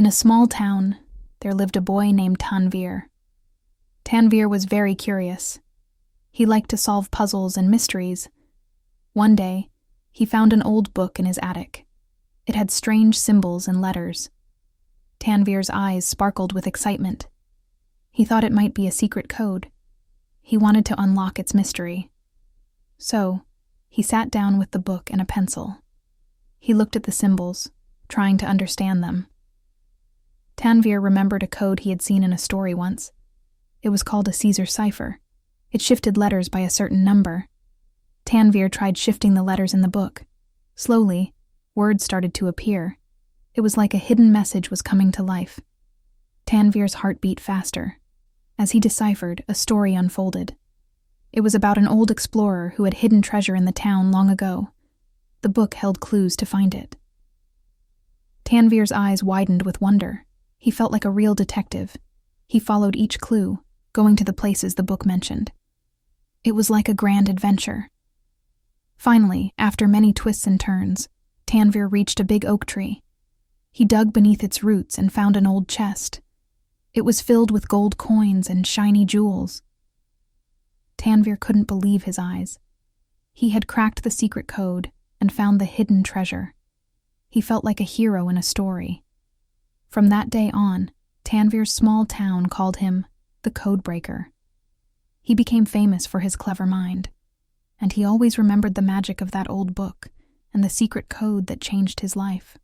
In a small town, there lived a boy named Tanvir. Tanvir was very curious. He liked to solve puzzles and mysteries. One day, he found an old book in his attic. It had strange symbols and letters. Tanvir's eyes sparkled with excitement. He thought it might be a secret code. He wanted to unlock its mystery. So, he sat down with the book and a pencil. He looked at the symbols, trying to understand them. Tanvir remembered a code he had seen in a story once. It was called a Caesar cipher. It shifted letters by a certain number. Tanvir tried shifting the letters in the book. Slowly, words started to appear. It was like a hidden message was coming to life. Tanvir's heart beat faster. As he deciphered, a story unfolded. It was about an old explorer who had hidden treasure in the town long ago. The book held clues to find it. Tanvir's eyes widened with wonder. He felt like a real detective. He followed each clue, going to the places the book mentioned. It was like a grand adventure. Finally, after many twists and turns, Tanvir reached a big oak tree. He dug beneath its roots and found an old chest. It was filled with gold coins and shiny jewels. Tanvir couldn't believe his eyes. He had cracked the secret code and found the hidden treasure. He felt like a hero in a story. From that day on, Tanvir's small town called him the Codebreaker. He became famous for his clever mind, and he always remembered the magic of that old book and the secret code that changed his life.